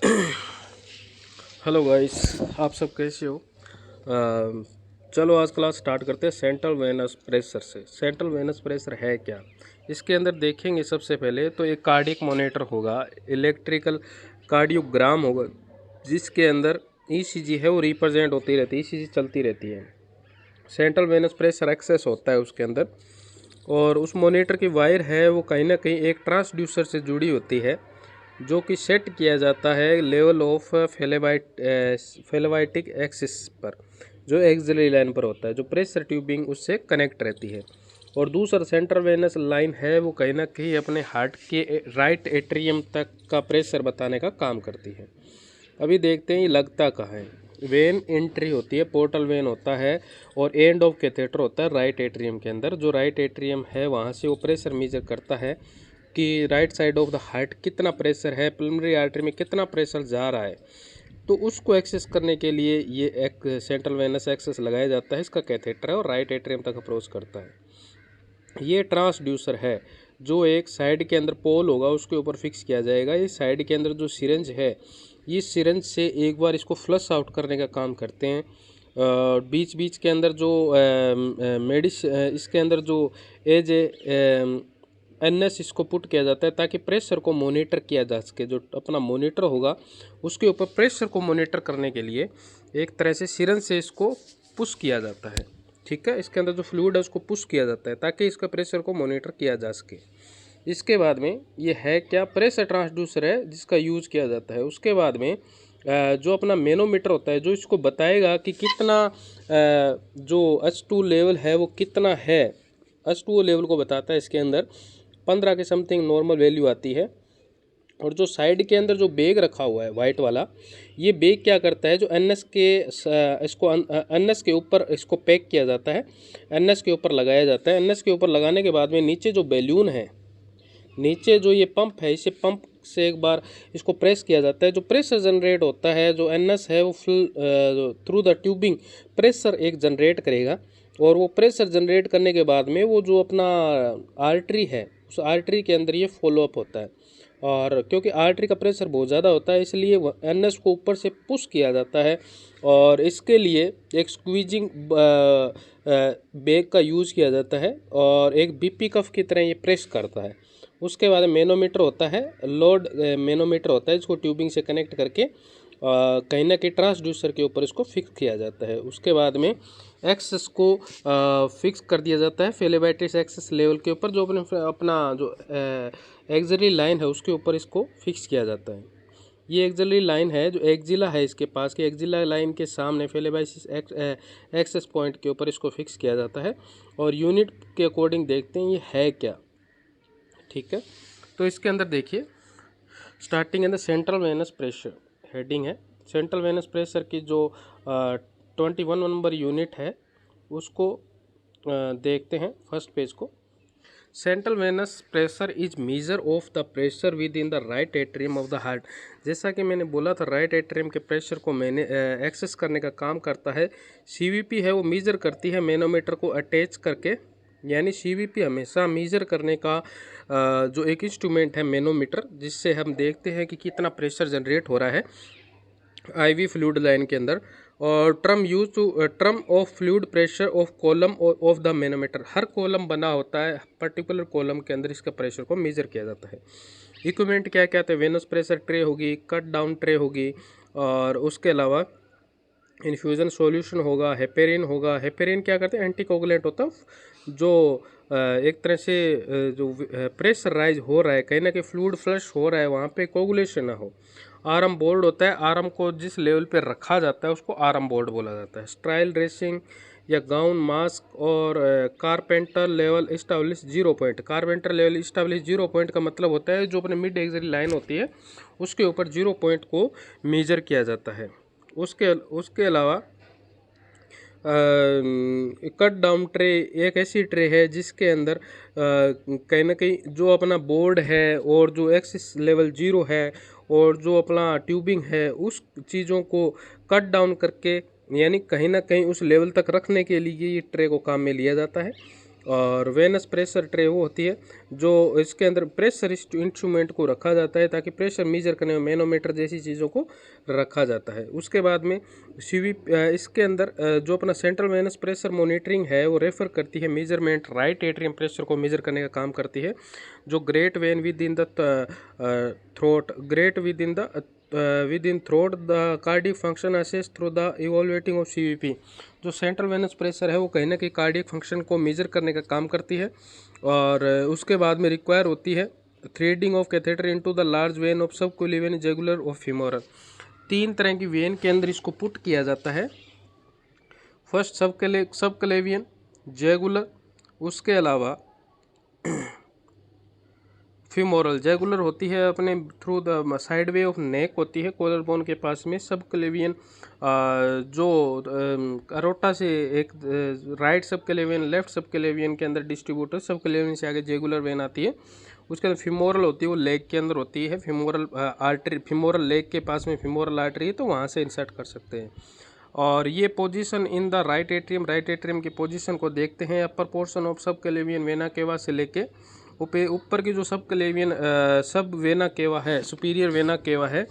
Hello guys, आप सब कैसे हो। चलो आज क्लास स्टार्ट करते हैं सेंट्रल वेनस प्रेशर से। सेंट्रल वेनस प्रेशर है क्या, इसके अंदर देखेंगे। सबसे पहले तो एक कार्डियक मॉनिटर होगा, इलेक्ट्रिकल कार्डियोग्राम होगा, जिसके अंदर ईसीजी है वो रिप्रेजेंट होती रहती है, ईसीजी चलती रहती है। सेंट्रल वेनस प्रेशर एक्सेस होता है उसके अंदर, और उस मॉनिटर की वायर है वो कहीं ना कहीं एक ट्रांसड्यूसर से जुड़ी होती है, जो कि सेट किया जाता है लेवल ऑफ फेलेवाइटिक एक्सिस पर, जो एक्सिलरी लाइन पर होता है, जो प्रेशर ट्यूबिंग उससे कनेक्ट रहती है। और दूसरा सेंट्रल वेनस लाइन है वो कहीं ना कहीं अपने हार्ट के राइट एट्रियम तक का प्रेशर बताने का काम करती है। अभी देखते हैं ये लगता कहाँ है। वेन एंट्री होती है, पोर्टल वेन होता है, और एंड ऑफ कैथेटर होता है राइट एट्रियम के अंदर। जो राइट एट्रियम है वहाँ से वो प्रेशर मेजर करता है कि right side of the heart कितना प्रेशर है, पल्मोनरी आर्टरी में कितना प्रेशर जा रहा है। तो उसको एक्सेस करने के लिए ये एक सेंट्रल वेनस एक्सेस लगाया जाता है, इसका कैथेटर है और राइट एट्रियम तक अप्रोच करता है। ये ट्रांसड्यूसर है जो एक साइड के अंदर पोल होगा उसके ऊपर फिक्स किया जाएगा। ये साइड के अंदर जो सिरेंज है, ये सिरेंज से एक बार इसको फ्लश आउट करने का काम करते हैं। बीच बीच के अंदर जो इसके अंदर जो एज एनएस इसको पुट किया जाता है ताकि प्रेशर को मॉनिटर किया जा सके। जो अपना मॉनिटर होगा उसके ऊपर प्रेशर को मॉनिटर करने के लिए एक तरह से सिरेंज से इसको पुश किया जाता है। ठीक है, इसके अंदर जो फ्लूइड है उसको पुश किया जाता है ताकि इसका प्रेशर को मॉनिटर किया जा सके। इसके बाद में ये है क्या, प्रेशर ट्रांसड्यूसर है जिसका यूज़ किया जाता है। उसके बाद में जो अपना मैनोमीटर होता है जो इसको बताएगा कि कितना जो H2 लेवल है वो कितना है। H2O लेवल को बताता है। इसके अंदर 15 के समथिंग नॉर्मल वैल्यू आती है। और जो साइड के अंदर जो बैग रखा हुआ है वाइट वाला, ये बैग क्या करता है, जो एनएस के इसको एनएस के ऊपर इसको पैक किया जाता है, एनएस के ऊपर लगाया जाता है। एनएस के ऊपर लगाने के बाद में नीचे जो बैलून है, नीचे जो ये पंप है, इसे पंप से एक बार इसको प्रेस किया जाता है। जो प्रेशर जनरेट होता है, जो एनएस है वो थ्रू द ट्यूबिंग प्रेशर एक जनरेट करेगा। और वो प्रेशर जनरेट करने के बाद में वो जो अपना आर्टरी है, उस आर्टरी के अंदर ये फॉलोअप होता है। और क्योंकि आर्टरी का प्रेशर बहुत ज़्यादा होता है, इसलिए एनएस को ऊपर से पुश किया जाता है। और इसके लिए एक स्क्वीजिंग बैग का यूज़ किया जाता है, और एक बीपी कफ की तरह ये प्रेस करता है। उसके बाद मैनोमीटर होता है, लोड मैनोमीटर होता है, इसको ट्यूबिंग से कनेक्ट करके कहीं ना कहीं ट्रांसड्यूसर के ऊपर इसको फिक्स किया जाता है। उसके बाद में एक्सेस को फिक्स कर दिया जाता है फेलेवाइटिस एक्सेस लेवल के ऊपर, जो अपना जो एक्सिलरी लाइन है उसके ऊपर इसको फिक्स किया जाता है। ये एक्सिलरी लाइन है, जो एक्जिला है इसके पास की एक्जिला लाइन के सामने फेलेवाइटिस एक्सेस पॉइंट के ऊपर इसको फिक्स किया जाता है। और यूनिट के अकॉर्डिंग देखते हैं ये है क्या। ठीक है, तो इसके अंदर देखिए स्टार्टिंग अंदर सेंट्रल वेनस प्रेशर हेडिंग है। सेंट्रल वेनस प्रेशर की जो 21 नंबर यूनिट है उसको देखते हैं फर्स्ट पेज को। Central venous pressure is measure of the pressure with in the right atrium of the heart. जैसा कि मैंने बोला था, राइट एट्रियम के प्रेशर को मैंने एक्सेस करने का काम करता है। सीवीपी है वो मेजर करती है मैनोमीटर को अटैच करके, यानी सीवीपी हमेशा मेजर करने का जो एक इंस्ट्रूमेंट है मैनोमीटर, जिससे हम देखते हैं कि कितना प्रेशर जनरेट हो रहा है आईवी फ्लूइड लाइन के अंदर। और term of fluid pressure of column of the manometer, her column बना होता है, पर्टिकुलर कॉलम के अंदर इसका प्रेशर को मेजर किया जाता है। इक्विपमेंट क्या क्या है, वेनस प्रेशर ट्रे होगी, कट डाउन ट्रे होगी, और उसके अलावा इन्फ्यूज़न सॉल्यूशन होगा, हेपेरिन होगा। हेपेरिन क्या करते हैं, एंटीकोगुलेंट होता है, जो एक तरह से जो प्रेशर राइज हो रहा है, कहीं ना कहीं फ्लूइड फ्लश हो रहा है, वहाँ पे कोगुलेशन ना हो। आर्म बोल्ड होता है, आर्म को जिस लेवल पे रखा जाता है उसको आर्म बोल्ड बोला जाता है। स्ट्राइल ड्रेसिंग या गाउन मास्क और carpenter level establish 0 point. Carpenter level establish 0 point का मतलब होता है जो अपने मिड एक्सिलरी लाइन होती है उसके ऊपर 0 पॉइंट को मेजर किया जाता है। उसके अलावा कट डाउन ट्रे एक ऐसी ट्रे है जिसके अंदर कहीं ना कहीं जो अपना बोर्ड है और जो एक्सिस लेवल 0 है और जो अपना ट्यूबिंग है उस चीज़ों को कट डाउन करके, यानी कहीं ना कहीं उस लेवल तक रखने के लिए ये ट्रे को काम में लिया जाता है। और वेनस प्रेशर ट्रे वो होती है जो इसके अंदर प्रेशर इंस्ट्रूमेंट को रखा जाता है ताकि प्रेशर मेजर करने में मैनोमीटर जैसी चीज़ों को रखा जाता है। उसके बाद में सीवी इसके अंदर जो अपना सेंट्रल वेनस प्रेशर मॉनिटरिंग है वो रेफर करती है मेजरमेंट राइट एट्रियम प्रेशर को मेजर करने का काम करती है। जो great vein with in the throat great with in throat the cardiac function assess through the evaluating of CVP. जो सेंट्रल वेनस प्रेशर है वो कहीं ना कहीं कार्डियक फंक्शन को मेजर करने का काम करती है। और उसके बाद में रिक्वायर होती है threading of catheter into the large when of subclavian jugular of femoral. 3 तरह की वेन के अंदर इसको पुट किया जाता है। फर्स्ट सबक्लेवियन, जुगुलर, उसके अलावा फीमोरल। जुगुलर होती है अपने through the side way of neck होती है कॉलर बोन के पास में। सबक्लेवियन जो अरोटा से एक राइट सबक्लेवियन लेफ्ट सबक्लेवियन के अंदर डिस्ट्रीब्यूटर, सबक्लेवियन से आगे जुगुलर वेन आती है। उसके अंदर फीमोरल होती है, वो लेग के अंदर होती है। फीमोरल आर्टरी, फीमोरल लेग के पास में फीमोरल आर्टरी है तो वहाँ से इंसर्ट कर सकते हैं। और ये position in the right atrium की पोजीशन को देखते हैं। Upper portion of subclavian vena cava से लेके ऊपर की जो सब वेना केवा है, सुपीरियर वेना केवा है,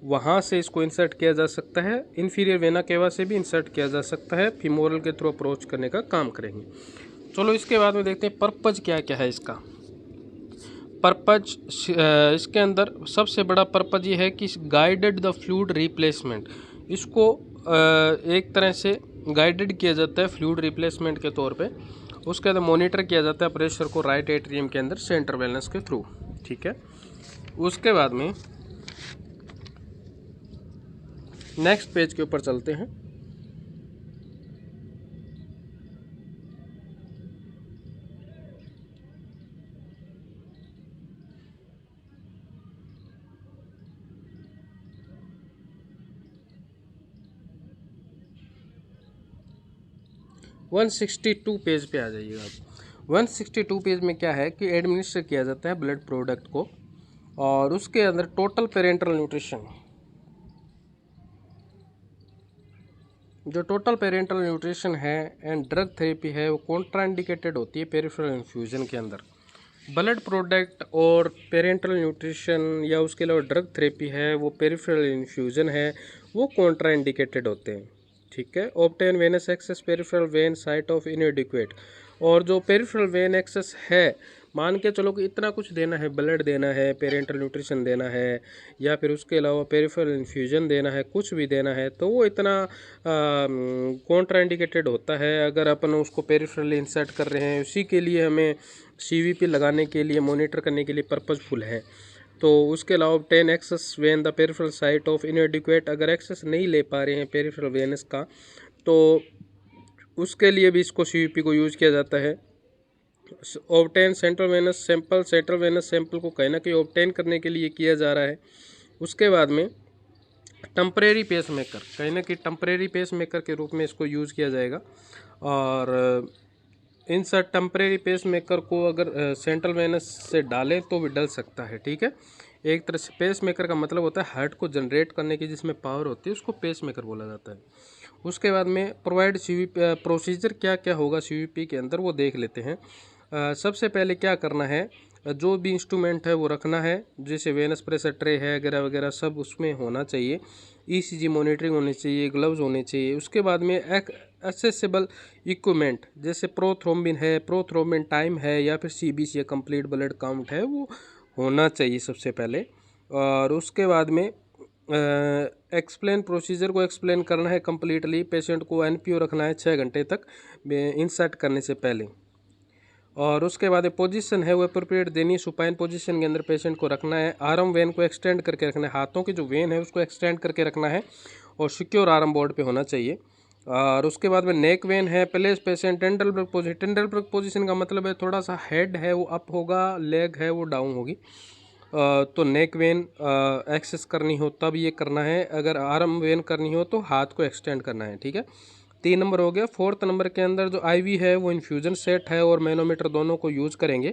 वहाँ से इसको इंसर्ट किया जा सकता है। इन्फीरियर वेना केवा से भी इंसर्ट किया जा सकता है। फीमोरल के थ्रू अप्रोच करने का काम करेंगे। चलो इसके बाद में देखते हैं पर्पज क्या क्या है इसका। पर्पज इसके अंदर सबसे बड़ा पर्पज ये है कि गाइडेड द फ्लूइड रिप्लेसमेंट। इसको एक तरह से गाइडेड किया जाता है फ्लूइड रिप्लेसमेंट के तौर पे। उसके अंदर मॉनिटर किया जाता है प्रेशर को राइट एट्रियम के अंदर सेंटर वेनस के थ्रू। ठीक है, उसके बाद में नेक्स्ट पेज के ऊपर चलते हैं। वन 162 पेज पे आ जाइएगा आप। 162 पेज में क्या है कि एडमिनिस्टर किया जाता है ब्लड प्रोडक्ट को, और उसके अंदर टोटल पेरेंटल न्यूट्रिशन, जो टोटल पेरेंटल न्यूट्रिशन है एंड ड्रग थेरेपी है वो कॉन्ट्राइंडिकेटेड होती है पेरिफेरल इन्फ्यूजन के अंदर। ब्लड प्रोडक्ट और पेरेंटल न्यूट्रिशन या उसके अलावा ड्रग थेरेपी है वो पेरिफेरल इन्फ्यूजन है वो कॉन्ट्राइंडिकेटेड होते हैं। ठीक है। Obtain venous access peripheral vein site of inadequate. और जो पेरिफेरल वेन एक्सेस है, मान के चलो कि इतना कुछ देना है, ब्लड देना है, पेरेंटल न्यूट्रिशन देना है, या फिर उसके अलावा पेरिफेरल इन्फ्यूजन देना है, कुछ भी देना है, तो वो इतना कॉन्ट्राइंडिकेटेड होता है। अगर अपन उसको पेरिफेरली इंसर्ट कर रहे हैं, उसी के लिए हमें सीवीपी लगाने के लिए, मॉनिटर करने के लिए पर्पजफुल है। तो उसके अलावा 10 access vein the peripheral site of inadequate, अगर एक्सेस नहीं ले पा रहे हैं पेरिफेरल वेनस का, तो उसके लिए भी इसको सीवीपी को यूज़ किया जाता है। Obtain central venous sample, central venous sample को कहीं ना कहीं ऑब्टेन करने के लिए किया जा रहा है। उसके बाद में टेम्परेरी पेस मेकर, कहीं ना कहीं टेम्परेरी पेस मेकर के रूप में इसको यूज़ किया जाएगा। और इन सब टेम्परेरी पेस मेकर को अगर सेंट्रल वेनस से डालें तो भी डल सकता है। ठीक है, एक तरह से पेस मेकर का मतलब होता है हार्ट को जनरेट करने की जिसमें पावर होती है, उसको पेस मेकर बोला जाता है। उसके बाद में प्रोवाइड सीवीपी प्रोसीजर क्या क्या होगा सीवीपी के अंदर वो देख लेते हैं। सबसे पहले क्या करना है, जो भी इंस्ट्रूमेंट है वो रखना है, जैसे वेनस प्रेशर ट्रे है वगैरह वगैरह सब उसमें होना चाहिए। ईसीजी मॉनिटरिंग होनी चाहिए, ग्लव्स होने चाहिए। उसके बाद में एक एक्सेसिबल इक्विपमेंट जैसे प्रोथ्रोम्बिन है, प्रोथ्रोम्बिन टाइम है, या फिर सीबीसी कंप्लीट ब्लड काउंट है, वो होना चाहिए सबसे पहले। और उसके बाद में एक्सप्लेन प्रोसीजर को एक्सप्लेन करना है कम्प्लीटली। पेशेंट को एनपीओ रखना है 6 घंटे तक इंसर्ट करने से पहले। और उसके बाद पोजीशन है वो अप्रोप्रिएट देनी है, सुपाइन पोजीशन के अंदर पेशेंट को रखना है। आर्म वेन को एक्सटेंड करके रखना है, हाथों की जो वेन है उसको एक्सटेंड करके रखना है, और सिक्योर आर्म बोर्ड पे होना चाहिए। और उसके बाद में नेक वेन है, प्लेस पेशेंट टेंडल ब्रग पोजीशन। टेंडल ब्रग पोजीशन का मतलब है थोड़ा सा हेड है वो अप होगा, लेग है वो डाउन होगी। तो नेक वेन एक्सेस करनी हो तब ये करना है, अगर आर्म वेन करनी हो तो हाथ को एक्सटेंड करना है। ठीक है, 3 नंबर हो गया। 4th नंबर के अंदर जो आईवी है वो इन्फ्यूजन सेट है और मैनोमीटर दोनों को यूज़ करेंगे,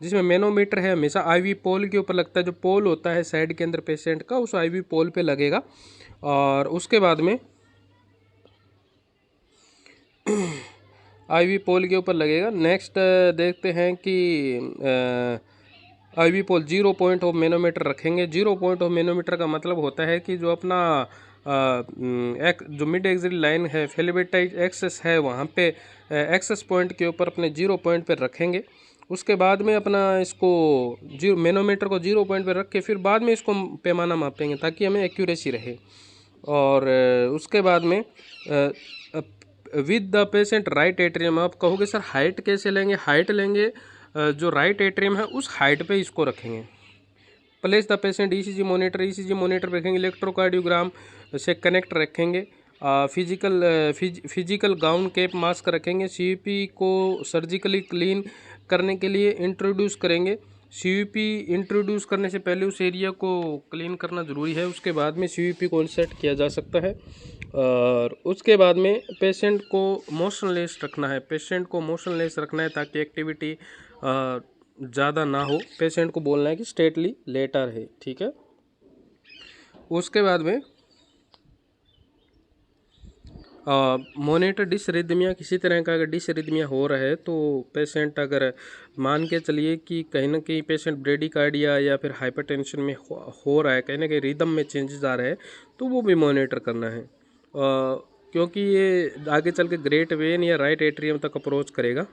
जिसमें मैनोमीटर है हमेशा आईवी पोल के ऊपर लगता है। जो पोल होता है साइड के अंदर पेशेंट का, उस आईवी पोल पे लगेगा। और उसके बाद में IV पोल के ऊपर लगेगा। नेक्स्ट देखते हैं कि IV pole 0 point of manometer रखेंगे। 0 पॉइंट ऑफ मैनोमीटर का मतलब होता है कि जो अपना जो मिड एक्सिल लाइन है, फेलिबेटाइट एक्सेस है, वहाँ पे एक्सेस पॉइंट के ऊपर अपने 0 पॉइंट पर रखेंगे। उसके बाद में अपना इसको मैनोमीटर को 0 पॉइंट पर रख के फिर बाद में इसको पैमाना मापेंगे ताकि हमें एक्यूरेसी रहे। और उसके बाद में with the patient right atrium, आप कहोगे सर हाइट कैसे लेंगे? हाइट लेंगे, जो राइट एट्रियम है उस हाइट पे इसको रखेंगे। Place the patient ECG monitor, ECG monitor रखेंगे। इलेक्ट्रोकार्डियोग्राम से कनेक्ट रखेंगे। फिजिकल गाउन कैप मास्क रखेंगे। CVP को सर्जिकली क्लीन करने के लिए इंट्रोड्यूस करेंगे। CVP इंट्रोड्यूस करने से पहले उस एरिया को क्लीन करना ज़रूरी है, उसके बाद में CVP को इंसर्ट किया जा सकता है। और उसके बाद में पेशेंट को मोशनलेस रखना है। पेशेंट को मोशनलेस रखना है ताकि एक्टिविटी ज़्यादा ना हो। पेशेंट को बोलना है कि स्टेटली लेटा रहे, ठीक है। उसके बाद में मोनिटर डिसरिदमिया, किसी तरह का अगर डिसरिदमिया हो रहा है तो पेशेंट, अगर मान के चलिए कि कहीं ना कहीं पेशेंट ब्रेडिकार्डिया या फिर हाइपरटेंशन में हो रहा है, कहीं ना कहीं रिदम में चेंजेस आ रहे हैं, तो वो भी मॉनिटर करना है। क्योंकि ये आगे चल के ग्रेट वेन या राइट एट्रियम तक अप्रोच करेगा।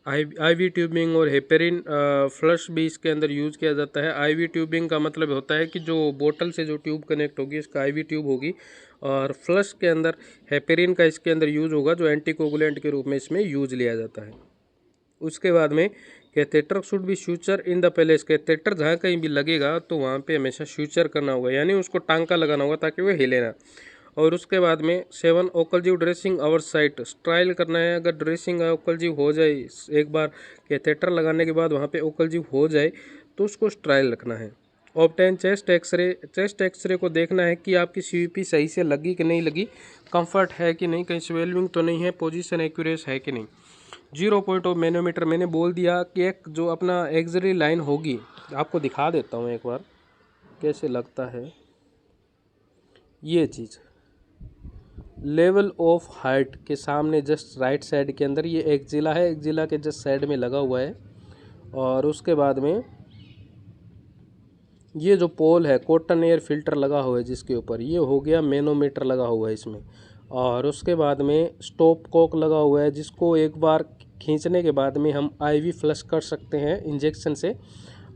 IV ट्यूबिंग और हेपेरिन फ्लश भी इसके अंदर यूज़ किया जाता है। IV ट्यूबिंग का मतलब होता है कि जो बोतल से जो ट्यूब कनेक्ट होगी इसका IV ट्यूब होगी, और फ्लश के अंदर हेपेरिन का इसके अंदर यूज़ होगा जो एंटीकोगुलेंट के रूप में इसमें यूज़ लिया जाता है। उसके बाद में catheter should be suture in the place. Catheter जहाँ कहीं भी लगेगा तो वहाँ पे हमेशा स्यूचर करना होगा, यानी उसको टांका लगाना होगा ताकि वो हिले ना। और उसके बाद में 7 ओकलजीव ड्रेसिंग आवर साइट, स्ट्राइल करना है। अगर ड्रेसिंग ओकलजीव हो जाए, एक बार कैथेटर लगाने के बाद वहाँ पे ओकलजीव हो जाए तो उसको स्ट्राइल रखना है। Obtain chest x-ray, chest x-ray को देखना है कि आपकी CVP सही से लगी कि नहीं लगी, कंफर्ट है कि नहीं, कहीं स्वेलिंग तो नहीं है, पोजीशन एक्यूरेस है कि नहीं। 0 पॉइंट ऑफ मैनोमीटर मैंने बोल दिया कि एक जो अपना एक्सिलरी लाइन होगी, आपको दिखा देता हूँ एक बार कैसे लगता है ये चीज़। लेवल ऑफ हाइट के सामने जस्ट राइट साइड के अंदर ये एक्जिला है, एक्जिला के जस्ट साइड में लगा हुआ है। और उसके बाद में ये जो पोल है, कॉटन एयर फिल्टर लगा हुआ है जिसके ऊपर, ये हो गया मैनोमीटर लगा हुआ है इसमें। और उसके बाद में स्टॉप कॉक लगा हुआ है जिसको एक बार खींचने के बाद में हम IV फ्लश कर सकते हैं इंजेक्शन से,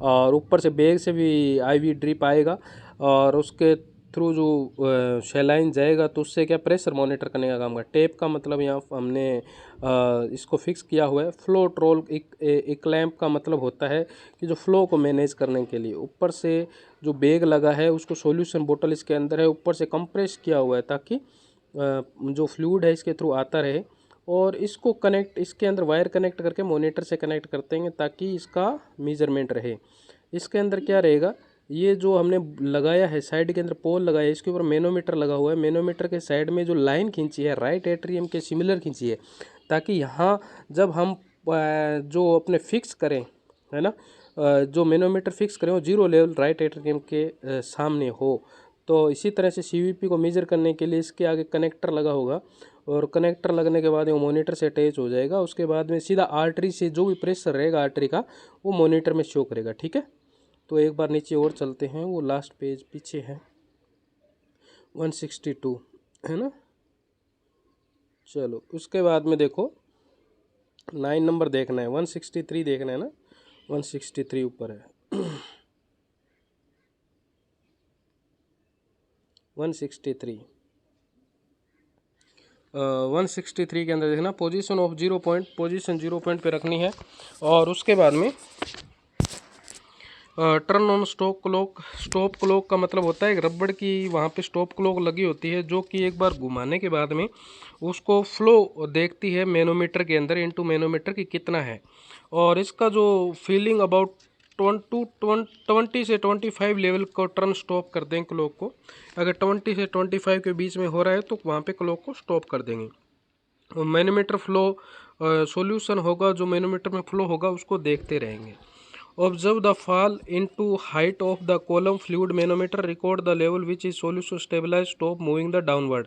और ऊपर से बैग से भी IV ड्रिप आएगा, और उसके थ्रू जो शेलाइन जाएगा तो उससे क्या प्रेशर मॉनिटर करने का काम का। टेप का मतलब यहाँ हमने इसको फिक्स किया हुआ है। फ्लो ट्रोल एक क्लैंप का मतलब होता है कि जो फ्लो को मैनेज करने के लिए ऊपर से जो बैग लगा है उसको सॉल्यूशन बोतल इसके अंदर है, ऊपर से कंप्रेस किया हुआ है ताकि जो फ्लूइड है इसके थ्रू आता रहे। और इसको कनेक्ट, इसके अंदर वायर कनेक्ट करके मॉनिटर से कनेक्ट करते हैं ताकि इसका मेजरमेंट रहे। इसके अंदर क्या रहेगा, ये जो हमने लगाया है साइड के अंदर पोल लगाया है, इसके ऊपर मैनोमीटर लगा हुआ है। मैनोमीटर के साइड में जो लाइन खींची है राइट एट्रियम के सिमिलर खींची है, ताकि यहाँ जब हम जो अपने फिक्स करें, है ना, जो मैनोमीटर फिक्स करें वो 0 लेवल राइट एट्रियम के सामने हो। तो इसी तरह से CVP को मेजर करने के लिए इसके आगे कनेक्टर लगा होगा, और कनेक्टर लगने के बाद वो मॉनिटर से अटैच हो जाएगा। उसके बाद में सीधा आर्टरी से जो भी प्रेशर रहेगा आर्टरी का वो मॉनिटर में शो करेगा, ठीक है। तो एक बार नीचे और चलते हैं, वो लास्ट पेज पीछे है 162, है ना। चलो उसके बाद में देखो 9 नंबर देखना है, 163 देखना है ना, 163 ऊपर है 163 163 के अंदर देखना position of 0 point, position 0 point पे रखनी है। और उसके बाद में turn on stop clock. Stop clock का मतलब होता है एक रबड़ की वहाँ पे स्टॉप क्लॉक लगी होती है जो कि एक बार घुमाने के बाद में उसको फ्लो देखती है मैनोमीटर के अंदर इनटू मैनोमीटर की कितना है। और इसका जो फीलिंग अबाउट 20 से 25 लेवल को टर्न स्टॉप कर दें क्लॉक को। अगर 20 से 25 के बीच में हो रहा है तो वहाँ पे क्लॉक को स्टॉप कर देंगे। और मैनोमीटर फ्लो सॉल्यूशन होगा, जो मैनोमीटर में फ्लो होगा उसको देखते रहेंगे। Observe the fall into height of the column fluid manometer, record the level which is solution stabilize, stop moving the downward.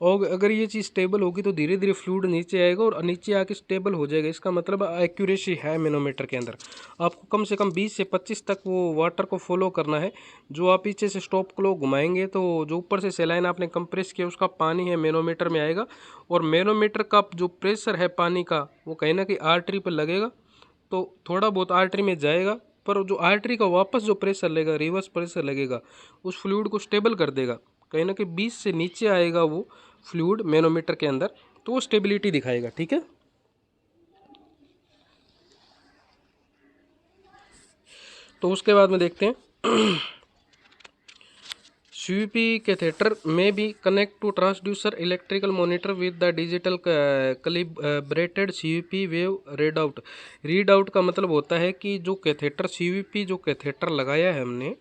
और अगर ये चीज़ स्टेबल होगी तो धीरे धीरे फ्लूइड नीचे आएगा और नीचे आके स्टेबल हो जाएगा। इसका मतलब एक्यूरेसी है मैनोमीटर के अंदर। आपको कम से कम 20 से 25 तक वो वाटर को फॉलो करना है। जो आप पीछे से स्टॉप क्लो घुमाएंगे तो जो ऊपर से सेलाइन आपने कंप्रेस किया उसका पानी है मैनोमीटर में आएगा, और मैनोमीटर का जो प्रेशर है पानी का वो कहीं ना कहीं आर्टरी पर लगेगा, तो थोड़ा बहुत आर्टरी में जाएगा, पर जो आर्टरी का वापस जो प्रेशर लगेगा, रिवर्स प्रेशर लगेगा, उस फ्लूइड को स्टेबल कर देगा। कहीं ना कहीं 20 से नीचे आएगा वो फ्लूइड मैनोमीटर के अंदर, तो वो स्टेबिलिटी दिखाएगा। ठीक है, तो उसके बाद में देखते हैं CVP कैथेटर में भी connect to transducer electrical monitor with the digital calibrated CVP wave readout. Readout का मतलब होता है कि जो कैथेटर CVP जो कैथेटर लगाया है हमने,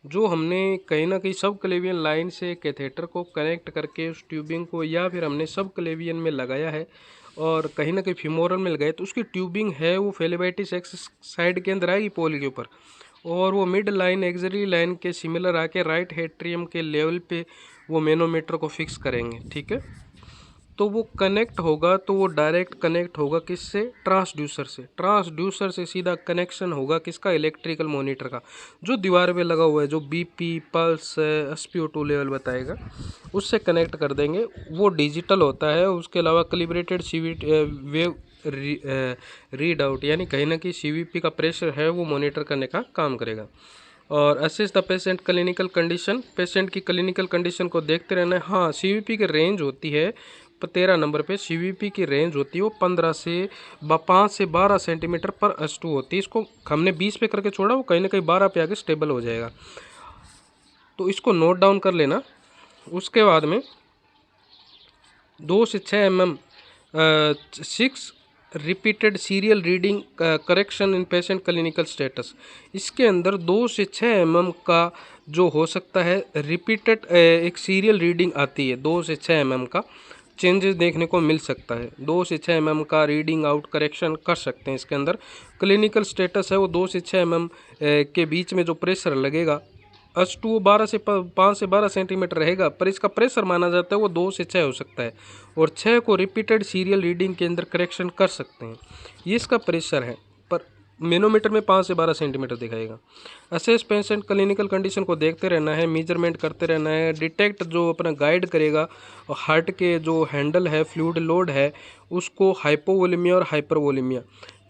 जो हमने कहीं ना कहीं सब क्लेवियन लाइन से कैथेटर को कनेक्ट करके उस ट्यूबिंग को, या फिर हमने सब क्लेवियन में लगाया है और कहीं ना कहीं फीमोरल में लगाया, तो उसकी ट्यूबिंग है वो फेलिबाइटिस एक्सिस साइड के अंदर आएगी पोल के ऊपर, और वो मिड लाइन एक्सिलरी लाइन के सिमिलर आके राइट एट्रियम के लेवल पे वो मैनोमीटर को फिक्स करेंगे। ठीक है, तो वो कनेक्ट होगा, तो वो डायरेक्ट कनेक्ट होगा किससे? ट्रांसड्यूसर से। ट्रांसड्यूसर से सीधा कनेक्शन होगा किसका? इलेक्ट्रिकल मॉनिटर का, जो दीवार पे लगा हुआ है, जो BP पल्स SpO2 लेवल बताएगा, उससे कनेक्ट कर देंगे। वो डिजिटल होता है। उसके अलावा कैलिब्रेटेड वेव रीड आउट, यानी कहीं ना कहीं CVP का प्रेशर है वो मॉनिटर करने का काम करेगा। और assess the patient clinical condition, patient की क्लिनिकल कंडीशन को देखते रहना है। हाँ, CVP की रेंज होती है 13 नंबर पे CVP की रेंज होती है वो 5 से 12 सेंटीमीटर पर S2 होती है। इसको हमने 20 पे करके छोड़ा, वो कहीं ना कहीं 12 पे आके स्टेबल हो जाएगा, तो इसको नोट डाउन कर लेना। उसके बाद में 2 से 6 mm 6 repeated serial reading correction in patient clinical status. इसके अंदर 2 से 6 mm का जो हो सकता है रिपीटेड एक सीरियल रीडिंग आती है, 2 से 6 mm का चेंजेस देखने को मिल सकता है। 2 से 6 mm का रीडिंग आउट करेक्शन कर सकते हैं। इसके अंदर क्लिनिकल स्टेटस है वो 2 से 6 mm के बीच में जो प्रेशर लगेगा S2 5 से 12 सेंटीमीटर रहेगा, पर इसका प्रेशर माना जाता है वो 2 से 6 हो सकता है, और 6 को रिपीटेड सीरियल रीडिंग के अंदर करेक्शन कर सकते हैं। ये इसका प्रेशर है, पर मैनोमीटर में 5 से 12 सेंटीमीटर दिखाएगा। असेस पेशेंट क्लिनिकल कंडीशन को देखते रहना है, मेजरमेंट करते रहना है। डिटेक्ट जो अपना गाइड करेगा हार्ट के जो हैंडल है, फ्लूइड लोड है, उसको हाइपोवोलेमिया और हाइपरवोलेमिया।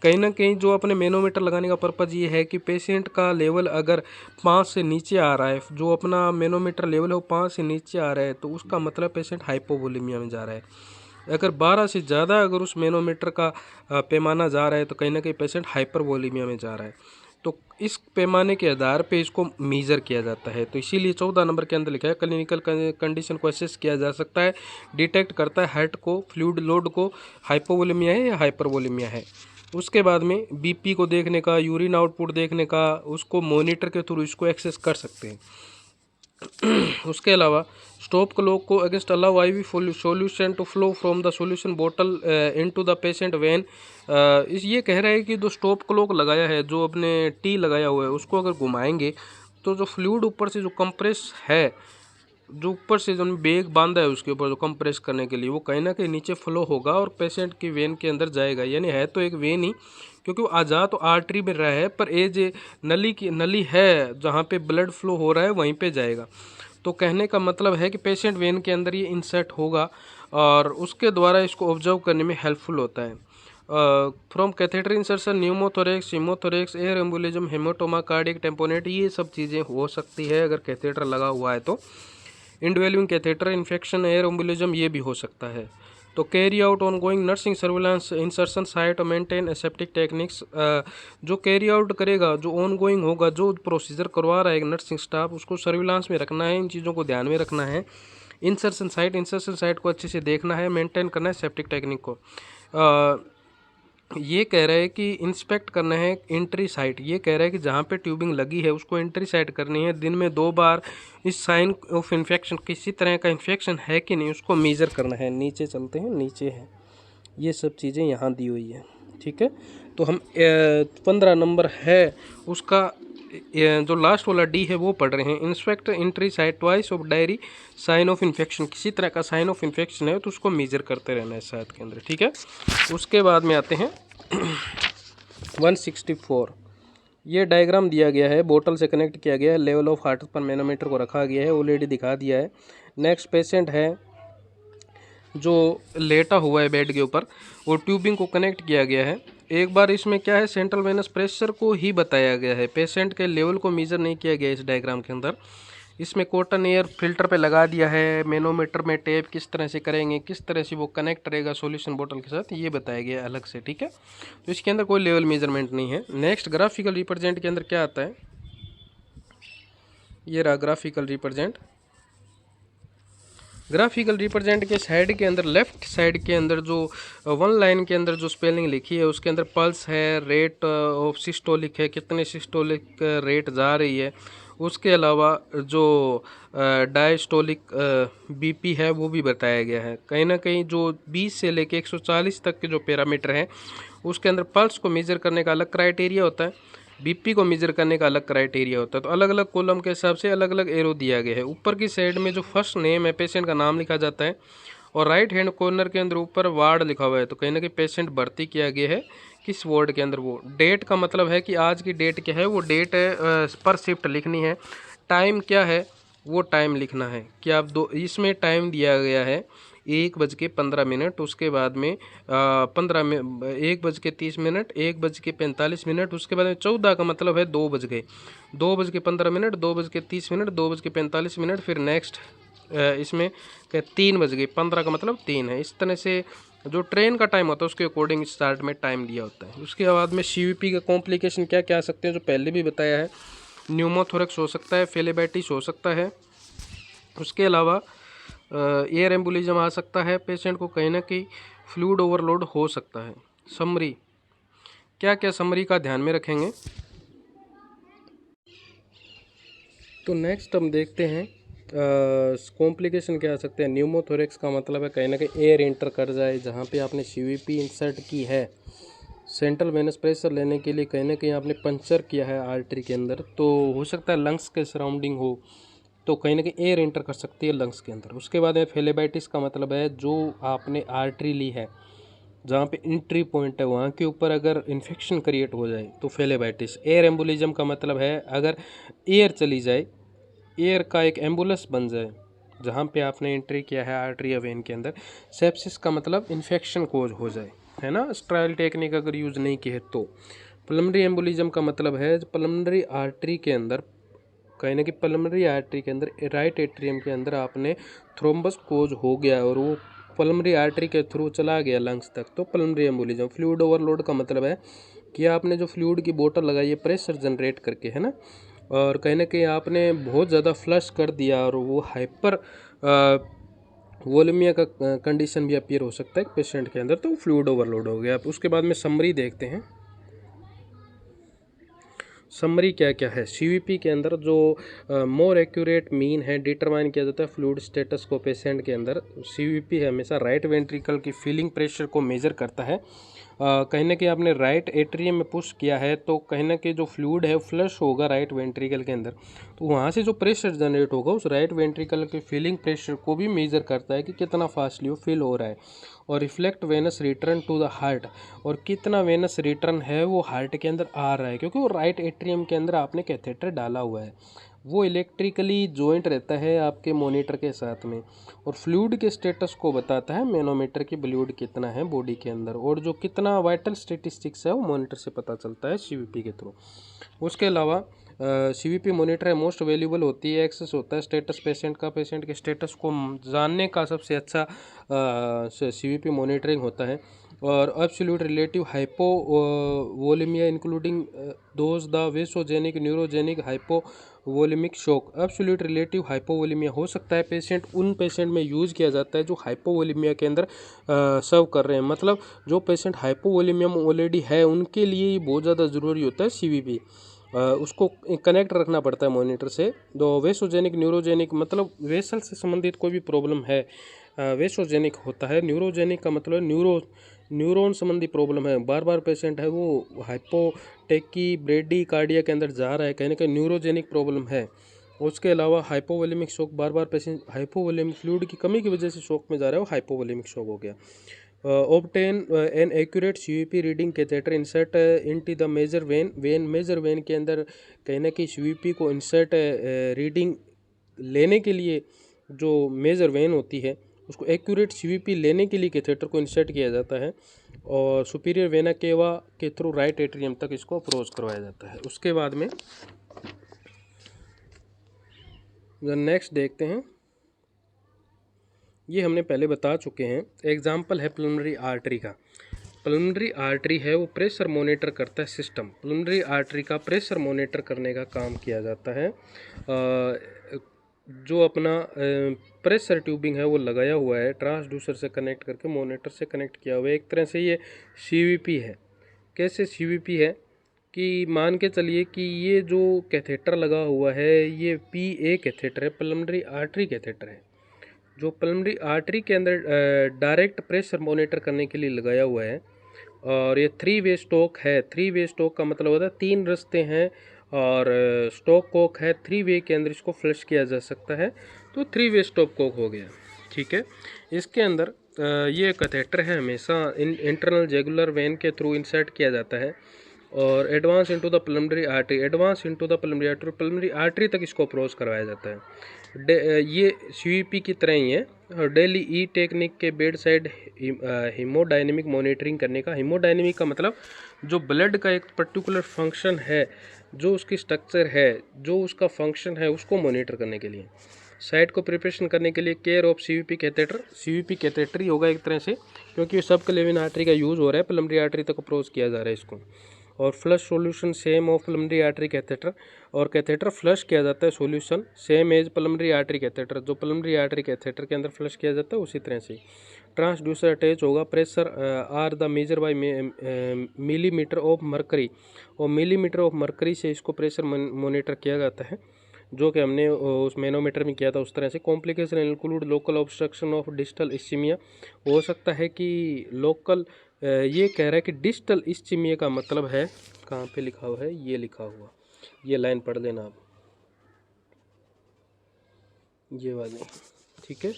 कहीं ना कहीं जो अपने मैनोमीटर लगाने का पर्पज़ ये है कि पेशेंट का लेवल अगर 5 से नीचे आ रहा है, जो अपना मैनोमीटर लेवल है वो 5 से नीचे आ रहा है, तो उसका मतलब पेशेंट हाइपोवोलेमिया में जा रहा है। अगर 12 से ज़्यादा अगर उस मैनोमीटर का पैमाना जा रहा है तो कहीं ना कहीं पेशेंट हाइपरवोलेमिया में जा रहा है। तो इस पैमाने के आधार पे इसको मेज़र किया जाता है। तो इसीलिए 14 नंबर के अंदर लिखा है क्लिनिकल कंडीशन को असेस किया जा सकता है, डिटेक्ट करता है हार्ट को, फ्लूइड लोड को, हाइपोवोलेमिया है या हाइपरवोलेमिया है। उसके बाद में BP को देखने का, यूरिन आउटपुट देखने का, उसको मॉनिटर के थ्रू इसको एक्सेस कर सकते हैं। उसके अलावा स्टॉप क्लॉक को against allow IV solution to flow from the solution बोतल इनटू द पेशेंट वेन। इस ये कह रहा है कि जो स्टॉप क्लॉक लगाया है, जो अपने T लगाया हुआ है, उसको अगर घुमाएंगे तो जो फ्लूइड ऊपर से जो कंप्रेस है, जो ऊपर से जो बैग बांधा है उसके ऊपर जो कंप्रेस करने के लिए, वो कहीं ना कहीं नीचे फ्लो होगा और पेशेंट की वेन के अंदर जाएगा। यानी है तो एक वेन ही, क्योंकि वो आज़ाद तो आर्टरी में रहा है, पर एज नली है जहाँ पे ब्लड फ्लो हो रहा है वहीं पे जाएगा। तो कहने का मतलब है कि पेशेंट वेन के अंदर ये इंसर्ट होगा और उसके द्वारा इसको ऑब्जर्व करने में हेल्पफुल होता है। From catheter insertion pneumothorax, haemothorax, air embolism, haematoma, cardiac tamponade, ये सब चीज़ें हो सकती है अगर कैथेटर लगा हुआ है तो। इंडवेल्विंग कैथेटर इन्फेक्शन, एयर एम्बोलिज्म, ये भी हो सकता है। तो carry out on going nursing surveillance insertion site और मेंटेन एसेप्टिक टेक्निक्स। जो कैरी आउट करेगा, जो ऑन गोइंग होगा, जो प्रोसीजर करवा रहा है नर्सिंग स्टाफ, उसको सर्विलांस में रखना है, इन चीज़ों को ध्यान में रखना है। इंसर्शन साइट को अच्छे से देखना है, मेंटेन करना है सेप्टिक टेक्निक को। ये कह रहा है कि इंस्पेक्ट करना है एंट्री साइट। ये कह रहा है कि जहाँ पे ट्यूबिंग लगी है उसको एंट्री साइट करनी है, दिन में 2 बार इस साइन ऑफ इन्फेक्शन, किसी तरह का इन्फेक्शन है कि नहीं, उसको मेज़र करना है। नीचे चलते हैं, नीचे है ये सब चीज़ें यहाँ दी हुई है। ठीक है, तो हम 15 नंबर है उसका जो लास्ट वाला डी है वो पढ़ रहे हैं। Inspect entry site twice of diary sign of infection, किसी तरह का साइन ऑफ इन्फेक्शन है तो उसको मेजर करते रहना है साथ के अंदर, ठीक है। उसके बाद में आते हैं 164। ये डायग्राम दिया गया है, बोतल से कनेक्ट किया गया है, लेवल ऑफ हार्ट पर मैनोमीटर को रखा गया है, ऑलरेडी दिखा दिया है। नेक्स्ट पेशेंट है जो लेटा हुआ है बेड के ऊपर और ट्यूबिंग को कनेक्ट किया गया है। एक बार इसमें क्या है, सेंट्रल वेनस प्रेशर को ही बताया गया है, पेशेंट के लेवल को मेजर नहीं किया गया इस डायग्राम के अंदर। इसमें कॉटन एयर फिल्टर पे लगा दिया है, मैनोमीटर में टेप किस तरह से करेंगे, किस तरह से वो कनेक्ट रहेगा सॉल्यूशन बोतल के साथ, ये बताया गया अलग से, ठीक है। तो इसके अंदर कोई लेवल मेजरमेंट नहीं है। नेक्स्ट ग्राफिकल रिप्रेजेंट के अंदर क्या आता है, ये रहा ग्राफिकल रिप्रेजेंट। ग्राफिकल रिप्रेजेंट के साइड के अंदर, लेफ्ट साइड के अंदर जो वन लाइन के अंदर जो स्पेलिंग लिखी है उसके अंदर पल्स है, रेट ऑफ सिस्टोलिक है, कितने सिस्टोलिक रेट जा रही है। उसके अलावा जो डायस्टोलिक बीपी है वो भी बताया गया है। कहीं ना कहीं जो 20 से लेके 140 तक के जो पैरामीटर हैं उसके अंदर पल्स को मेजर करने का अलग क्राइटेरिया होता है, बीपी को मेजर करने का अलग क्राइटेरिया होता है। तो अलग अलग कॉलम के हिसाब से अलग अलग एरो दिया गया है। ऊपर की साइड में जो फर्स्ट नेम है पेशेंट का नाम लिखा जाता है और राइट हैंड कॉर्नर के अंदर ऊपर वार्ड लिखा हुआ है। तो कहीं ना कहीं पेशेंट भर्ती किया गया है किस वार्ड के अंदर। वो डेट का मतलब है कि आज की डेट क्या है, वो डेट पर शिफ्ट लिखनी है। टाइम क्या है, वो टाइम लिखना है कि आप दो, इसमें टाइम दिया गया है 1:15। उसके बाद में 1:30, 1:45। उसके बाद में 14 का मतलब है 2 बज गए, 2:15, 2:30, 2:45। फिर नेक्स्ट इसमें 3 बज गए, 15 का मतलब 3 है। इस तरह से जो ट्रेन का टाइम होता है उसके अकॉर्डिंग स्टार्ट में टाइम दिया होता है। उसके बाद में सीवीपी का कॉम्प्लिकेशन क्या क्या आ सकते हैं, जो पहले भी बताया है। न्यूमोथोरेक्स हो सकता है, फेलेबाइटिस हो सकता है, उसके अलावा एयर एम्बुलिज्म आ सकता है, पेशेंट को कहीं ना कहीं फ्लूइड ओवरलोड हो सकता है। समरी क्या क्या समरी का ध्यान में रखेंगे। तो नेक्स्ट हम देखते हैं कॉम्प्लिकेशन क्या आ सकते हैं। न्यूमोथोरेक्स का मतलब है कहीं ना कहीं एयर इंटर कर जाए, जहाँ पे आपने सीवीपी इंसर्ट की है सेंट्रल वेनस प्रेशर लेने के लिए, कहीं ना कहीं आपने पंचर किया है आर्टरी के अंदर, तो हो सकता है लंग्स के सराउंडिंग हो, तो कहीं ना कहीं एयर इंटर कर सकती है लंग्स के अंदर। उसके बाद में फेलेबाइटिस का मतलब है जो आपने आर्टरी ली है जहाँ पे एंट्री पॉइंट है वहाँ के ऊपर अगर इन्फेक्शन क्रिएट हो जाए तो फेलेबाइटिस। एयर एम्बुलिज्म का मतलब है अगर एयर चली जाए, एयर का एक एम्बुलेंस बन जाए जहाँ पे आपने एंट्री किया है आर्टरी या वेन के अंदर। सेप्सिस का मतलब इन्फेक्शन कोज हो जाए, है ना, स्ट्राइल टेक्निक अगर यूज़ नहीं की है तो। पल्मोनरी एम्बुलिज्म का मतलब है पल्मोनरी आर्टरी के अंदर, कहीं ना कहीं पल्मोनरी आर्टरी के अंदर राइट एट्रियम के अंदर आपने थ्रोम्बस कोज हो गया और वो पल्मोनरी आर्टरी के थ्रू चला गया लंग्स तक, तो पल्मोनरी एम्बोलिज्म। फ्लूइड ओवरलोड का मतलब है कि आपने जो फ्लूइड की बोतल लगाई है प्रेशर जनरेट करके, है ना, और कहीं ना कहीं आपने बहुत ज़्यादा फ्लश कर दिया और वो हाइपर वोलेमिया का कंडीशन भी अपीयर हो सकता है पेशेंट के अंदर, तो फ्लूइड ओवरलोड हो गया। अब उसके बाद में समरी देखते हैं। समरी क्या क्या है सीवीपी के अंदर, जो मोर एक्यूरेट मीन है डिटरमाइन किया जाता है फ्लूइड स्टेटस को पेशेंट के अंदर। सीवीपी हमेशा राइट वेंट्रिकल की फीलिंग प्रेशर को मेजर करता है। कहीं ना कहीं आपने राइट एट्रियम में पुश किया है तो कहीं ना कहीं जो फ्लूइड है फ्लश होगा राइट वेंट्रिकल के अंदर, तो वहाँ से जो प्रेशर जनरेट होगा उस राइट वेंट्रिकल के फीलिंग प्रेशर को भी मेजर करता है कि कितना फास्टली वो फील हो रहा है। और reflect venous return to the heart, और कितना वेनस रिटर्न है वो हार्ट के अंदर आ रहा है, क्योंकि वो राइट एट्रियम के अंदर आपने कैथेटर डाला हुआ है, वो इलेक्ट्रिकली जॉइंट रहता है आपके मॉनिटर के साथ में। और फ्लूइड के स्टेटस को बताता है मैनोमीटर की फ्लूइड कितना है बॉडी के अंदर, और जो कितना वाइटल स्टेटिस्टिक्स है वो मॉनिटर से पता चलता है सीवीपी के थ्रू। उसके अलावा सीवीपी मॉनिटर है मोस्ट वैल्यूबल होती है, एक्सेस होता है स्टेटस पेशेंट का, पेशेंट के स्टेटस को जानने का सबसे अच्छा सीवीपी मॉनिटरिंग होता है। और absolute relative hypovolaemia including those the vasogenic neurogenic hypovolaemic shock. Absolute relative hypovolaemia हो सकता है पेशेंट, उन पेशेंट में यूज़ किया जाता है जो हाइपोवोलेमिया के अंदर सर्व कर रहे हैं, मतलब जो पेशेंट हाइपोवोलेमिया में ऑलरेडी है उनके लिए ये बहुत ज़्यादा ज़रूरी होता है सीवीपी। उसको कनेक्ट रखना पड़ता है मॉनिटर से। दो वेसोजेनिक न्यूरोजेनिक मतलब वेसल से संबंधित कोई भी प्रॉब्लम है वेसोजेनिक होता है। न्यूरोजेनिक का मतलब न्यूरो न्यूरॉन संबंधी प्रॉब्लम है, बार बार पेशेंट है वो हाइपोटेकी ब्रेडी कार्डिया के अंदर जा रहा है, कहीं ना कहीं न्यूरोजेनिक प्रॉब्लम है। उसके अलावा हाइपोवोलेमिक शॉक, बार बार पेशेंट हाइपोवोलेमिक फ्लूइड की कमी की वजह से शॉक में जा रहा है, वो हाइपोवोलेमिक शॉक हो गया। Obtain an accurate CVP reading catheter insert into the major vein major vein के अंदर कहीं ना कहीं CVP को इंसर्ट रीडिंग लेने के लिए जो मेजर वेन होती है उसको एक्यूरेट CVP लेने के लिए कैथेटर को इंसर्ट किया जाता है और सुपीरियर वेना केवा के थ्रू राइट एट्रियम तक इसको अप्रोच करवाया जाता है। उसके बाद में नेक्स्ट देखते हैं, ये हमने पहले बता चुके हैं। एग्जाम्पल है पल्मोनरी आर्टरी का। पल्मोनरी आर्टरी है वो प्रेशर मॉनिटर करता है सिस्टम। पल्मोनरी आर्टरी का प्रेशर मॉनिटर करने का काम किया जाता है। जो अपना प्रेशर ट्यूबिंग है वो लगाया हुआ है, ट्रांसड्यूसर से कनेक्ट करके मॉनिटर से कनेक्ट किया हुआ है। एक तरह से ये CVP है। कैसे CVP है कि मान के चलिए कि ये जो कैथेटर लगा हुआ है ये PA कैथेटर है, पल्मोनरी आर्टरी कैथेटर है, जो पल्मोनरी आर्टरी के अंदर डायरेक्ट प्रेशर मॉनिटर करने के लिए लगाया हुआ है। और ये 3 वे स्टॉक है। 3 वे स्टॉक का मतलब होता है 3 रास्ते हैं और स्टॉक कोक है, 3 वे के अंदर इसको फ्लश किया जा सकता है, तो 3 वे स्टॉक कोक हो गया। ठीक है, इसके अंदर ये कैथेटर है हमेशा इंटरनल जुगुलर वेन के थ्रू इंसर्ट किया जाता है और advance into the pulmonary artery, advance into the pulmonary artery, pulmonary artery तक इसको अप्रोच करवाया जाता है। ये CVP की तरह ही है और डेली ई टेक्निक के बेड साइड हीमोडायनेमिक मॉनिटरिंग करने का। हीमोडायनेमिक का मतलब जो ब्लड का एक पर्टिकुलर फंक्शन है, जो उसकी स्ट्रक्चर है, जो उसका फंक्शन है, उसको मॉनिटर करने के लिए साइट को प्रिपरेशन करने के लिए care of CVP catheter. CVP catheter ही होगा एक तरह से, क्योंकि सब क्लेविन आर्टरी का यूज़ हो रहा है, पल्मोनरी आर्टरी तक अप्रोच किया जा रहा है इसको। और flush solution same of pulmonary artery catheter, और कैथेटर फ्लश किया जाता है solution same as pulmonary artery catheter, जो पल्मोनरी आर्टरी कैथेटर के अंदर फ्लश किया जाता है उसी तरह से। ट्रांसड्यूसर अटैच होगा। Pressure are the measure by millimetre of mercury, और मिलीमीटर ऑफ मरकरी से इसको प्रेशर मॉनिटर किया जाता है, जो कि हमने उस मैनोमीटर में किया था उस तरह से। Complication include local obstruction of distal ischaemia, हो सकता है कि लोकल ये कह रहा है कि डिस्टल इस्चीमिया का मतलब है, कहाँ पे लिखा हुआ है, ये लिखा हुआ, ये लाइन पढ़ लेना आप, ये वाली, ठीक है।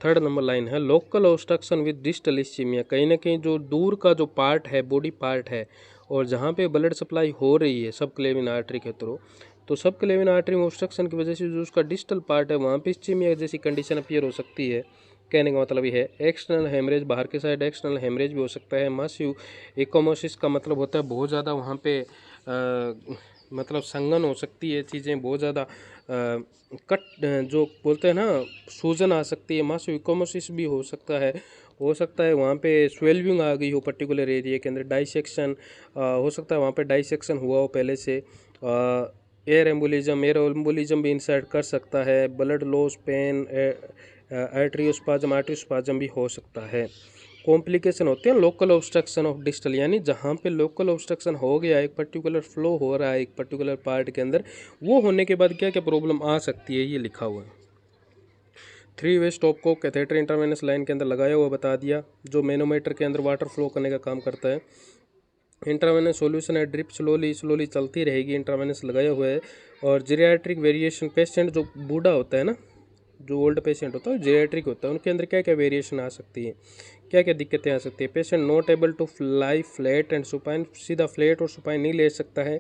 3rd नंबर लाइन है local obstruction with distal ischaemia, कहीं ना कहीं जो दूर का जो पार्ट है, बॉडी पार्ट है, और जहाँ पे ब्लड सप्लाई हो रही है सब क्लेविन आर्टरी के थ्रू, तो सब क्लेविन आर्टरी में ऑब्स्ट्रक्शन की वजह से जो उसका डिस्टल पार्ट है वहाँ पे इस्चीमिया जैसी कंडीशन अपीयर हो सकती है। कहने का मतलब ये है। एक्सटर्नल हेमरेज, बाहर के साइड एक्सटर्नल हेमरेज भी हो सकता है। मासिव इकोमोसिस का मतलब होता है बहुत ज़्यादा वहाँ पे मतलब संगन हो सकती है, चीज़ें बहुत ज़्यादा कट जो बोलते हैं ना, सूजन आ सकती है। मासिव इकोमोसिस भी हो सकता है वहाँ पे स्वेल्विंग आ गई हो पर्टिकुलर एरिया के अंदर, डाइसेक्शन हो सकता है वहाँ पे डाइसेक्शन हुआ हो पहले से। एयर एम्बोलिज्म भी इंसर्ट कर सकता है। ब्लड लॉस, पेन, आर्ट्रियोस्पाज्म भी हो सकता है। कॉम्प्लिकेशन होते हैं लोकल ऑब्स्ट्रक्शन ऑफ डिस्टल, यानी जहाँ पे लोकल ऑब्स्ट्रक्शन हो गया, एक पर्टिकुलर फ्लो हो रहा है एक पर्टिकुलर पार्ट के अंदर, वो होने के बाद क्या क्या प्रॉब्लम आ सकती है, ये लिखा हुआ है। 3 वे स्टॉप को कैथेटर इंटरवेनस लाइन के अंदर लगाया हुआ बता दिया, जो मैनोमीटर के अंदर वाटर फ्लो करने का काम करता है। इंटरवेनस सॉल्यूशन है, ड्रिप स्लोली चलती रहेगी, इंटरवेनस लगाया हुआ है। और जीरियाट्रिक वेरिएशन, पेशेंट जो बूढ़ा होता है ना, जो ओल्ड पेशेंट होता है, जीरियाट्रिक होता है, उनके अंदर क्या क्या वेरिएशन आ सकती है, क्या क्या दिक्कतें आ सकती है। Patient not able to fly flat and supine, सीधा फ्लैट और सुपाइन नहीं ले सकता है,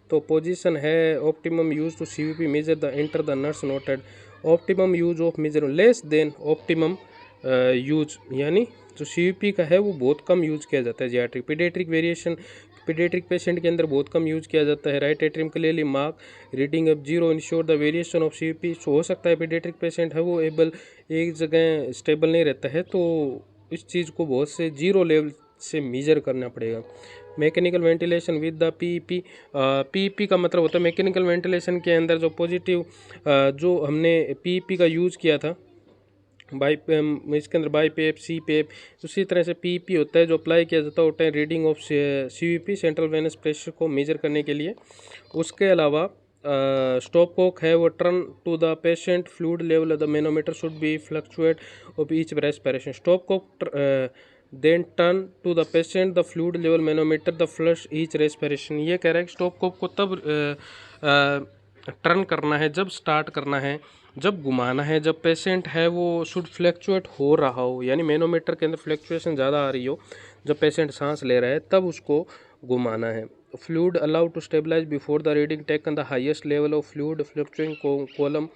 तो पोजीशन है। Optimum use to CVP measure the inter the nurse noted, optimum use of measure less than optimum use, यानी जो CVP का है वो बहुत कम यूज किया जाता है। Geriatric paediatric variation, paediatric patient के अंदर बहुत कम यूज किया जाता है। Right atrium clearly mark reading of 0 ensure the variation of CVP, सो हो सकता है पीडियाट्रिक पेशेंट है वो एबल एक जगह स्टेबल नहीं रहता है, तो इस चीज़ को बहुत से 0 लेवल से मेजर करना पड़ेगा। Mechanical ventilation with the PEP, PEP का मतलब होता है मैकेनिकल वेंटिलेशन के अंदर जो पॉजिटिव जो हमने PEP का यूज़ किया था इसके अंदर बाई पेप, सी पेप, उसी तरह से PEP होता है जो अप्लाई किया जाता होता है reading of CVP central venous pressure को मेजर करने के लिए। उसके अलावा स्टॉप कोक है वो turn to the patient, fluid level of the manometer should be fluctuate of each respiration. Stop cock then turn to the patient the fluid level manometer the flush each respiration. ये कह रहा है कि स्टॉपकोप को तब turn करना है, जब स्टार्ट करना है, जब घुमाना है, जब पेशेंट है वो शुड फ्लैक्चुएट हो रहा हो, यानी मैनोमीटर के अंदर फ्लैक्चुएशन ज़्यादा आ रही हो, जब पेशेंट सांस ले रहा है तब उसको घुमाना है। Fluid allowed to stabilize before the reading taken the highest level of fluid fluctuating column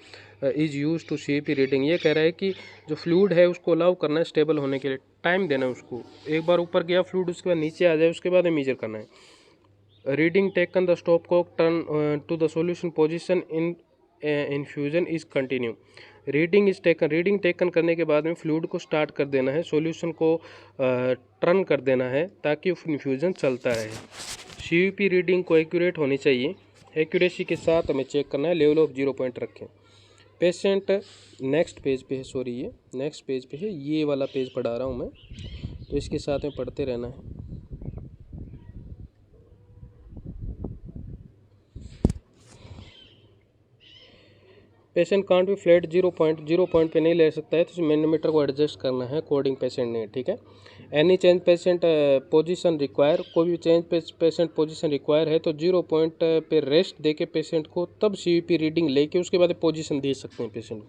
is use to CP reading. ये कह रहा है कि जो फ्लूइड है उसको अलाउ करना है स्टेबल होने के लिए, टाइम देना है उसको। एक बार ऊपर गया फ्लूइड, उसके बाद नीचे आ जाए, उसके बाद मेजर करना है। Reading taken the stop cock turn to the solution position in infusion is continue. Reading is taken, reading taken करने के बाद में फ्लूइड को स्टार्ट कर देना है, सॉल्यूशन को टर्न कर देना है ताकि इन्फ्यूजन चलता रहे। सीवीपी रीडिंग को एक्यूरेट होनी चाहिए, एक्यूरेसी के साथ हमें चेक करना है, लेवल ऑफ 0 पॉइंट रखें। पेशेंट नेक्स्ट पेज पे है, सॉरी ये नेक्स्ट पेज पे है, ये वाला पेज पढ़ा रहा हूँ मैं, तो इसके साथ में पढ़ते रहना है। पेशेंट कांट भी फ्लैट 0 पॉइंट पे नहीं ले सकता है, तो मैनोमीटर को एडजस्ट करना है अकॉर्डिंग पेशेंट ने, ठीक है। Any change patient position require, कोई भी चेंज पेशेंट पोजीशन रिक्वायर है तो 0 पॉइंट पे रेस्ट दे के पेशेंट को तब सीवीपी रीडिंग लेके उसके बाद पोजीशन दे सकते हैं पेशेंट को।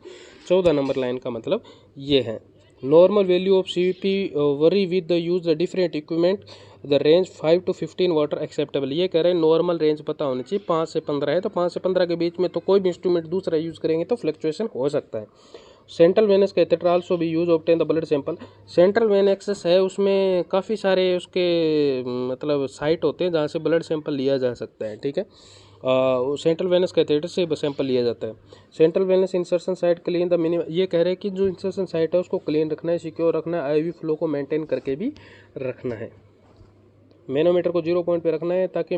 14 नंबर लाइन का मतलब ये है। Normal value of CVP worry with the use the different equipment the range 5 to 15 water acceptable. ये कह रहे हैं नॉर्मल रेंज पता होनी चाहिए, 5 से 15 है तो 5 से 15 के बीच में तो कोई भी इंस्ट्रूमेंट दूसरा यूज़ करेंगे तो फ्लक्चुएशन हो सकता है। सेंट्रल वेनस कैथेटर आल्सो भी use obtain the blood sample. Central vein access है उसमें काफ़ी सारे उसके मतलब साइट होते हैं जहाँ से ब्लड सैंपल लिया जा सकता है, ठीक है। सेंट्रल वेनस कैथेटर से सैंपल लिया जाता है। Central Venus insertion site clean the minimum, ये कह रहे हैं कि जो इंसर्शन साइट है उसको क्लीन रखना है, सिक्योर रखना है, आईवी फ्लो को मेंटेन करके भी रखना है। मैनोमीटर को 0 पॉइंट पे रखना है ताकि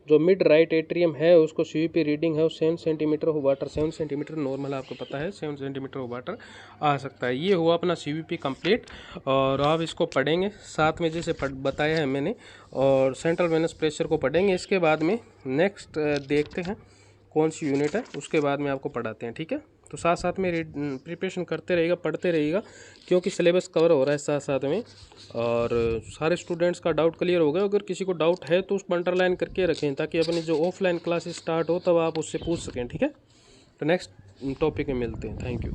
जो मिड राइट एट्रियम है उसको सीवीपी रीडिंग है वो 7 centimetre of water, 7 centimetre normal आपको पता है 7 सेंटीमीटर ऑफ वाटर आ सकता है। ये हुआ अपना सीवीपी कंप्लीट, और आप इसको पढ़ेंगे साथ में जैसे बताया है मैंने, और सेंट्रल वेनस प्रेशर को पढ़ेंगे। इसके बाद में नेक्स्ट देखते हैं कौन सी यूनिट है, उसके बाद में आपको पढ़ाते हैं, ठीक है। तो साथ साथ में प्रिपरेशन करते रहिएगा, पढ़ते रहिएगा, क्योंकि सिलेबस कवर हो रहा है साथ साथ में, और सारे स्टूडेंट्स का डाउट क्लियर हो गया। अगर किसी को डाउट है तो उसको अंडरलाइन करके रखें ताकि अपनी जो ऑफलाइन क्लासेस स्टार्ट हो तब आप उससे पूछ सकें, ठीक है। तो नेक्स्ट टॉपिक में मिलते हैं, थैंक यू।